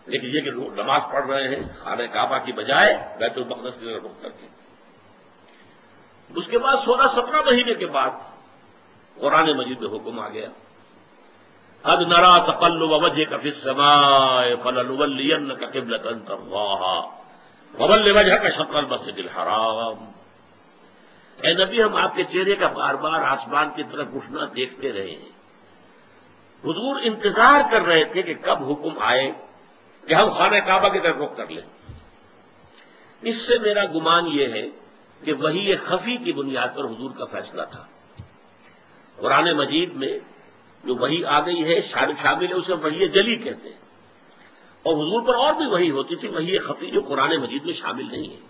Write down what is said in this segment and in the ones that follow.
لیکن یہ کہ نماز پڑھ رہے ہیں خانہ کعبہ کی بجائے بیت المقدس کی طرف رخ کر کے. اس کے بعد 16-17 مہینے کے بعد قرآن مجید میں حکم آ گیا قد نرى تقلب وجهك في السماء فلنولينك قبلة ترضاها فول وجهك شطر المسجد الحرام. اے نبی ہم آپ کے چہرے کا بار بار آسمان کی طرف اٹھنا دیکھتے رہے ہیں. حضور انتظار کر رہے تھے کہ کب حکم آئے کہ ہم خانہ کعبہ کی طرف رخ کر لیں. اس سے میرا گمان یہ ہے کہ وحی خفی کی بنیاد پر حضور کا فیصلہ تھا. قرآن مجید میں جو وحی آ گئی ہے شامل ہے اسے وحی جلی کہتے ہیں. اور حضور پر اور بھی وحی ہوتی تھی وحی خفی جو قرآن مجید میں شامل نہیں ہے.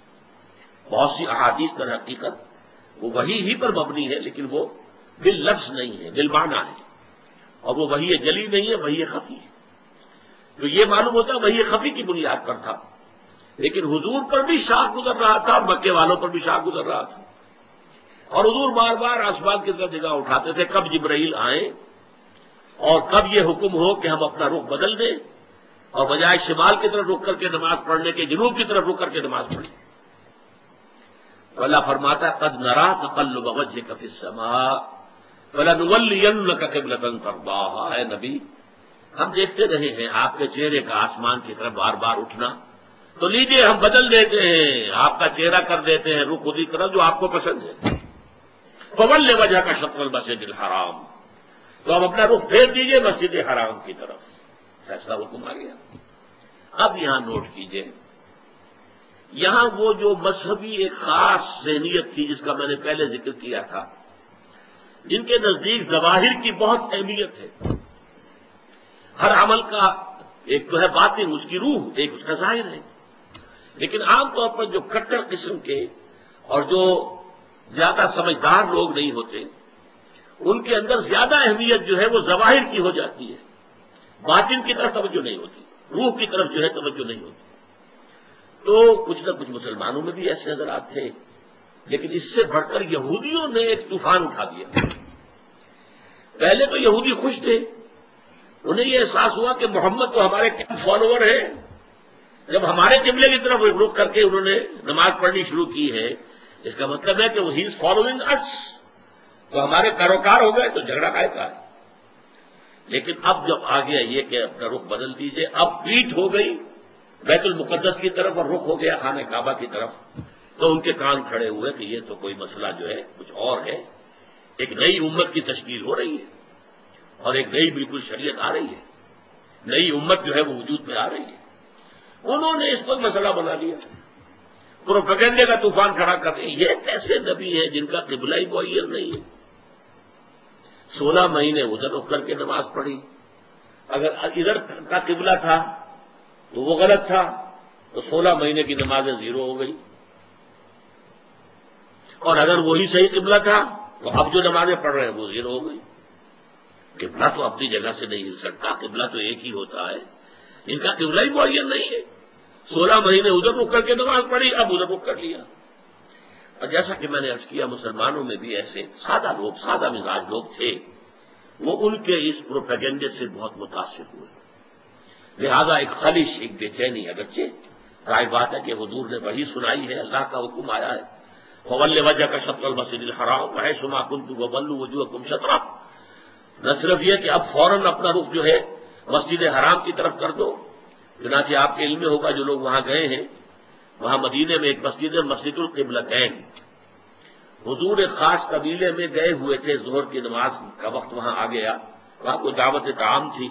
بہت سی احادیث در حقیقت وہ وحی ہی پر مبنی ہے لیکن وہ باللفظ نہیں ہے بالمعنی ہے. اور وہ وحی جلی نہیں ہے وحی خفی ہے. تو یہ معلوم ہوتا ہے وحی خفی کی بنیاد پر تھا. لیکن حضور پر بھی شاہ گزر رہا تھا مکے والوں پر بھی شاہ گزر رہا تھا. اور حضور بار بار آسمان کی طرف نگاہ اٹھاتے تھے کب جبرائیل آئیں اور کب یہ حکم ہو کہ ہم اپنا رخ بدل دیں اور بجائے شمال کی طرف رک کر کے نماز پڑھنے کے جنوب کی طرف رک کر کے نماز پڑھیں. اللہ فرماتا قد نرى تقلب وجهك في السماء فلنولينك قبلة ترضاها. اے نبی ہم دیکھتے رہے ہیں آپ کے چہرے کا آسمان کی طرف بار بار اٹھنا تو لیجئے ہم بدل دیتے ہیں آپ کا چہرہ کر دیتے ہیں رخ اسی طرف جو آپ کو پسند ہے. فول وجهك شطر المسجد الحرام. تو اب اپنا رخ پھیر دیجئے مسجد حرام کی طرف. فیصلہ حکم آ گیا. اب یہاں نوٹ کیجئے یہاں وہ جو مذہبی ایک خاص ذہنیت تھی جس کا میں نے پہلے ذکر کیا تھا جن کے نزدیک ظواہر کی بہت اہمیت ہے. ہر عمل کا ایک تو ہے باطن اس کی روح ایک اس کا ظاہر ہے. لیکن عام طور پر جو کٹر قسم کے اور جو زیادہ سمجھدار لوگ نہیں ہوتے ان کے اندر زیادہ اہمیت جو ہے وہ ظواہر کی ہو جاتی ہے. باطن کی طرف توجہ نہیں ہوتی روح کی طرف جو ہے توجہ نہیں ہوتی. تو کچھ نہ کچھ مسلمانوں میں بھی ایسے حضرات تھے لیکن اس سے بڑھ کر یہودیوں نے ایک طوفان اٹھا دیا. پہلے تو یہودی خوش تھے. انہیں یہ احساس ہوا کہ محمد تو ہمارے فالوور ہیں. جب ہمارے قبلے کی طرف رخ کر کے انہوں نے نماز پڑھنی شروع کی ہے اس کا مطلب ہے کہ وہ ہی از فالوئنگ اس تو ہمارے پیروکار ہو گئے تو جھگڑا کا ہے. لیکن اب جب آ گیا یہ کہ اپنا رخ بدل دیجئے اب پیٹھ ہو گئی بیت المقدس کی طرف اور رخ ہو گیا خانہ کعبہ کی طرف تو ان کے کان کھڑے ہوئے کہ یہ تو کوئی مسئلہ جو ہے کچھ اور ہے. ایک نئی امت کی تشکیل ہو رہی ہے اور ایک نئی بالکل شریعت آ رہی ہے. نئی امت جو ہے وہ وجود میں آ رہی ہے. انہوں نے اس کو مسئلہ بنا لیا پروپیگنڈے کا طوفان کھڑا کر دیا. یہ کیسے نبی ہے جن کا قبلہ ہی معین نہیں ہے. 16 مہینے ادھر رخ کر کے نماز پڑھی. اگر ادھر کا قبلہ تھا تو وہ غلط تھا تو 16 مہینے کی نمازیں زیرو ہو گئی. اور اگر وہی صحیح قبلہ تھا تو اب جو نمازیں پڑھ رہے ہیں وہ زیرو ہو گئی. قبلہ تو اپنی جگہ سے نہیں ہل سکتا. قبلہ تو ایک ہی ہوتا ہے. ان کا قبلہ ہی معین نہیں ہے. 16 مہینے ادھر رخ کر کے نماز پڑھی اب ادھر رخ کر لیا. اور جیسا کہ میں نے عرض کیا مسلمانوں میں بھی ایسے سادہ لوگ سادہ مزاج لوگ تھے وہ ان کے اس پروپیگنڈے سے بہت متاثر ہوئے. لہذا ایک خلش ایک بے چینی اگرچہ ظاہر بات ہے کہ حضور نے وحی سنائی ہے اللہ کا حکم آیا ہے فول وجهك شطر المسجد الحرام وحيثما كنتم فولوا وجوهكم شطره. نہ صرف یہ کہ اب فوراً اپنا رخ جو ہے مسجد حرام کی طرف کر دو. چنانچہ آپ کے علم میں ہوگا جو لوگ وہاں گئے ہیں وہاں مدینے میں ایک مسجد ہے مسجد القبلتین. حضور ایک خاص قبیلے میں گئے ہوئے تھے. ظہر کی نماز کا وقت وہاں آ گیا. وہاں کوئی دعوت طعام تھی.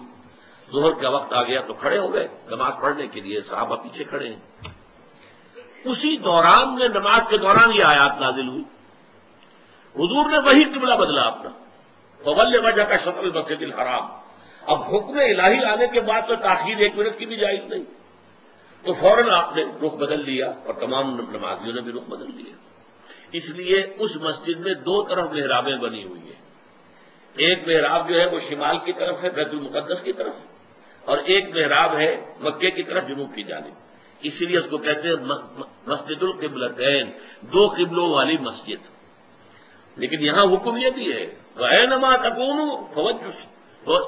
ظہر کا وقت آ گیا تو کھڑے ہو گئے نماز پڑھنے کے لیے. صحابہ پیچھے کھڑے ہیں. اسی دوران میں نماز کے دوران یہ آیات نازل ہوئی. حضور نے وہی قبلہ بدلا اپنا فول وجهك شطر المسجد الحرام. اب حکم الہی آنے کے بعد تو تاخیر 1 منٹ کی بھی جائز نہیں. تو فوراً آپ نے رخ بدل لیا اور تمام نمازیوں نے بھی رخ بدل لیا. اس لیے اس مسجد میں 2 طرف محرابیں بنی ہوئی ہیں. ایک محراب جو ہے وہ شمال کی طرف ہے بیت المقدس کی طرف اور ایک محراب ہے مکے کی طرف جنوب کی جانب. اسی لیے اس کو کہتے ہیں مسجد القبلتین 2 قبلوں والی مسجد. لیکن یہاں حکم یہ بھی ہے وَأَيْنَمَا تَكُونُوا فَوَجُّوا.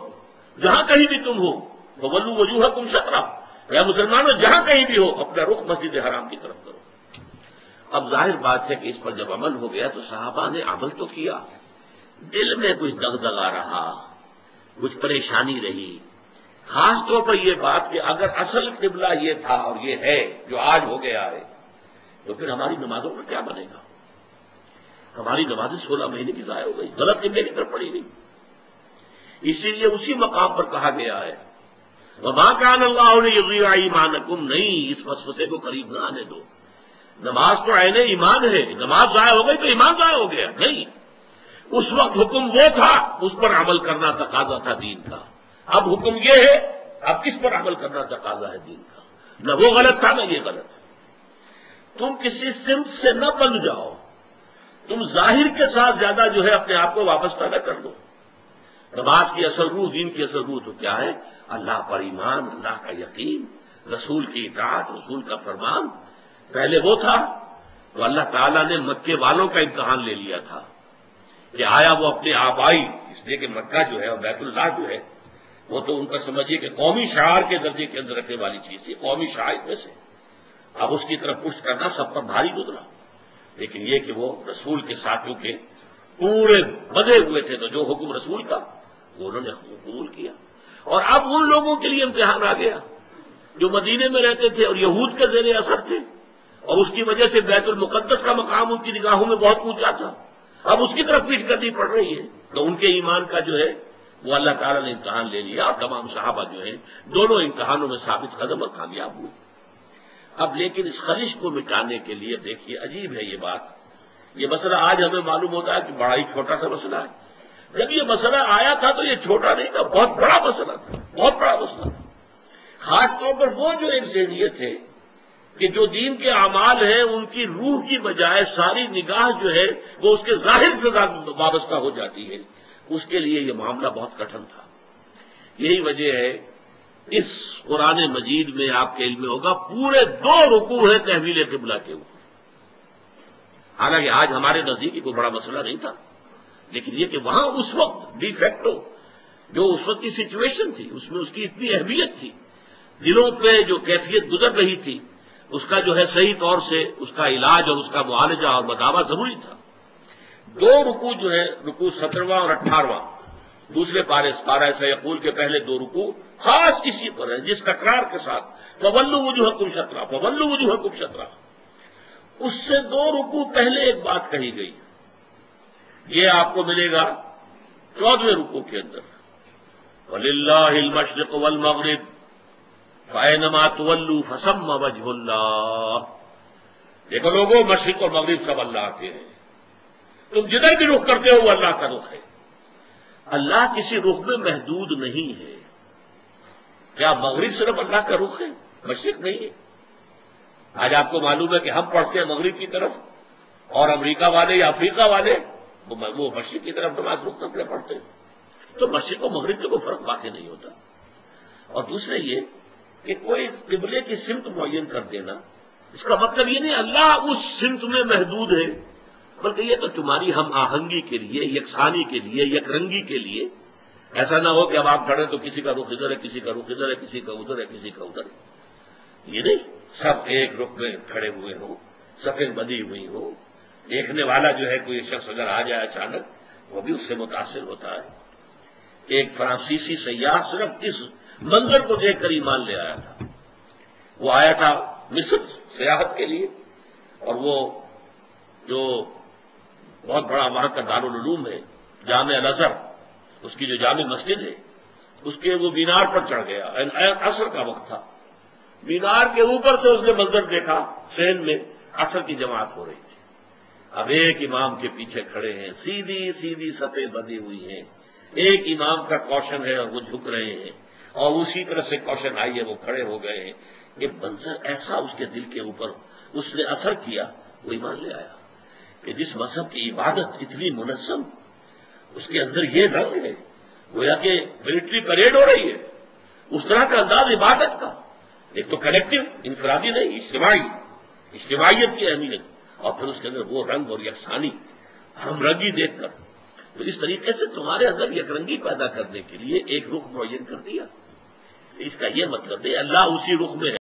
جہاں کہیں بھی تم ہو فَوَلُّوا وُجُوهَكُمْ شَطْرَهُ. یا مسلمانوں جہاں کہیں بھی ہو اپنا رخ مسجد حرام کی طرف کرو۔ اب ظاہر بات ہے کہ اس پر جب عمل ہو گیا تو صحابہ نے عمل تو کیا، دل میں کچھ دغدغا رہا، کچھ پریشانی رہی، خاص طور پر یہ بات کہ اگر اصل قبلہ یہ تھا اور یہ ہے جو آج ہو گیا ہے تو پھر ہماری نمازوں کا کیا بنے گا؟ ہماری نمازیں 16 مہینے کی ضائع ہو گئی، غلط قبلے کی طرف پڑی نہیں۔ اسی لیے اسی مقام پر کہا گیا ہے وما کان اللہ لیضیع ایمانکم، نہیں اس وسوسے کو قریب نہ آنے دو۔ نماز تو عین ایمان ہے، نماز ضائع ہو گئی تو ایمان ضائع ہو گیا نہیں، اس وقت حکم وہ تھا اس پر عمل کرنا تقاضا تھا دین کا، اب حکم یہ ہے اب کس پر عمل کرنا تقاضا ہے دین کا، نہ وہ غلط تھا نہ یہ غلط ہے۔ تم کسی سمت سے نہ بند جاؤ، تم ظاہر کے ساتھ زیادہ جو ہے اپنے آپ کو وابستہ نہ کر دو۔ نماز کی اصل روح، دین کی اصل روح تو کیا ہے؟ اللہ پر ایمان، اللہ کا یقین، رسول کی اطاعت، رسول کا فرمان۔ پہلے وہ تھا تو اللہ تعالیٰ نے مکے والوں کا امتحان لے لیا تھا کہ آیا وہ اپنے آبائی، اس لیے کہ مکہ جو ہے اور بیت اللہ جو ہے وہ تو ان کا سمجھیے کہ قومی شعار کے درجے کے اندر رکھنے والی چیز تھی، قومی شعائر میں سے، اب اس کی طرف پشت کرنا سب پر بھاری گزرا۔ لیکن یہ کہ وہ رسول کے ساتھیوں کے پورے بدے ہوئے تھے تو جو حکم رسول کا وہ انہوں نے قبول کیا۔ اور اب ان لوگوں کے لیے امتحان آ گیا جو مدینے میں رہتے تھے اور یہود کے زیر اثر تھے، اور اس کی وجہ سے بیت المقدس کا مقام ان کی نگاہوں میں بہت اونچا تھا، اب اس کی طرف پیٹ کرنی پڑ رہی ہے، تو ان کے ایمان کا جو ہے وہ اللہ تعالیٰ نے امتحان لے لیا، اور تمام صحابہ جو ہیں دونوں امتحانوں میں ثابت قدم اور کامیاب ہوئے۔ اب لیکن اس خلش کو مٹانے کے لیے دیکھیے عجیب ہے یہ بات، یہ مسئلہ آج ہمیں معلوم ہوتا ہے کہ بڑا ہی چھوٹا سا مسئلہ ہے، جب یہ مسئلہ آیا تھا تو یہ چھوٹا نہیں تھا، بہت بڑا مسئلہ تھا، بہت بڑا مسئلہ تھا۔ خاص طور پر وہ جو ایک ذہنیت ہے کہ جو دین کے اعمال ہیں ان کی روح کی بجائے ساری نگاہ جو ہے وہ اس کے ظاہر سے وابستہ ہو جاتی ہے، اس کے لیے یہ معاملہ بہت کٹھن تھا۔ یہی وجہ ہے اس قرآن مجید میں آپ کے علم میں ہوگا پورے 2 رکوع ہیں تحویل قبلہ کے اوپر۔ حالانکہ آج ہمارے نزدیک کوئی بڑا مسئلہ نہیں تھا، لیکن یہ کہ وہاں اس وقت ڈی فیکٹو جو اس وقت کی سچویشن تھی اس میں اس کی اتنی اہمیت تھی، دلوں پہ جو کیفیت گزر رہی تھی اس کا جو ہے صحیح طور سے اس کا علاج اور اس کا معالجہ اور مداوع ضروری تھا۔ 2 رکوع جو ہے رکوع 17واں اور 18واں دوسرے پارہ سیقول کے پہلے 2 رکوع خاص اسی پر ہے جس تکرار کے ساتھ فولوا وجوہکم شطرہ، فولوا وجوہکم شطرہ، اس سے 2 رکوع پہلے ایک بات کہی گئی، یہ آپ کو ملے گا 14ویں رکوع کے اندر وَلِلَّهِ الْمَشْرِقُ وَالْمَغْرِبُ فَأَيْنَمَا تُوَلُّوا فَثَمَّ وَجْهُ اللَّهِ۔ دیکھو لوگوں، مشرق اور مغرب سب اللہ کے ہیں، تم جدھر بھی رخ کرتے ہو وہ اللہ کا رخ ہے، اللہ کسی رخ میں محدود نہیں ہے۔ کیا مغرب صرف اللہ کا رخ ہے؟ مشرق نہیں ہے۔ آج آپ کو معلوم ہے کہ ہم پڑھتے ہیں مغرب کی طرف اور امریکہ والے یا افریقہ والے وہ مشرق کی طرف نماز رخ کرتے پڑھتے ہیں، تو مشرق و مغرب سے کوئی فرق واقع نہیں ہوتا۔ اور دوسرے یہ کہ کوئی قبلے کی سمت معین کر دینا اس کا مطلب یہ نہیں اللہ اس سمت میں محدود ہے، بلکہ یہ تو تمہاری ہم آہنگی کے لیے، یکسانی کے لیے، یک رنگی کے لیے، ایسا نہ ہو کہ اب آپ کھڑے تو کسی کا رخ ادھر ہے، کسی کا رخ ادھر ہے، کسی کا ادھر ہے، کسی کا ادھر ہے، یہ نہیں، سب ایک رخ میں کھڑے ہوئے ہوں، صفیں بندھی ہوئی ہو، دیکھنے والا جو ہے کوئی شخص اگر آ جائے اچانک وہ بھی اس سے متاثر ہوتا ہے۔ ایک فرانسیسی سیاح صرف اس منظر کو دیکھ کر ایمان لے آیا تھا، وہ آیا تھا مصر سیاحت کے لیے، اور وہ جو بہت بڑا وہاں کا دارالعلوم ہے جامع الازہر، اس کی جو جامع مسجد ہے اس کے وہ مینار پر چڑھ گیا، عصر کا وقت تھا، مینار کے اوپر سے اس نے منظر دیکھا، سین میں عصر کی جماعت ہو رہی تھی، اب ایک امام کے پیچھے کھڑے ہیں، سیدھی سیدھی صفیں بندھی ہوئی ہیں، ایک امام کا کوشن ہے اور وہ جھک رہے ہیں، اور اسی طرح سے کوشن آئی ہے وہ کھڑے ہو گئے ہیں، یہ منظر ایسا اس کے دل کے اوپر اس نے اثر کیا، وہ ایمان لے آیا کہ جس مذہب کی عبادت اتنی منظم، اس کے اندر یہ رنگ ہے، گویا کہ ملٹری پریڈ ہو رہی ہے، اس طرح کا انداز عبادت کا، ایک تو کلیکٹو، انفرادی نہیں، اجتماعیت کی اہمیت، اور پھر اس کے اندر وہ رنگ اور یکسانی ہم رنگی دیکھ کر، تو اس طریقے سے تمہارے اندر یک رنگی پیدا کرنے کے لیے ایک رخ معین کر دیا۔ اس کا یہ مطلب ہے اللہ اسی رخ میں ہے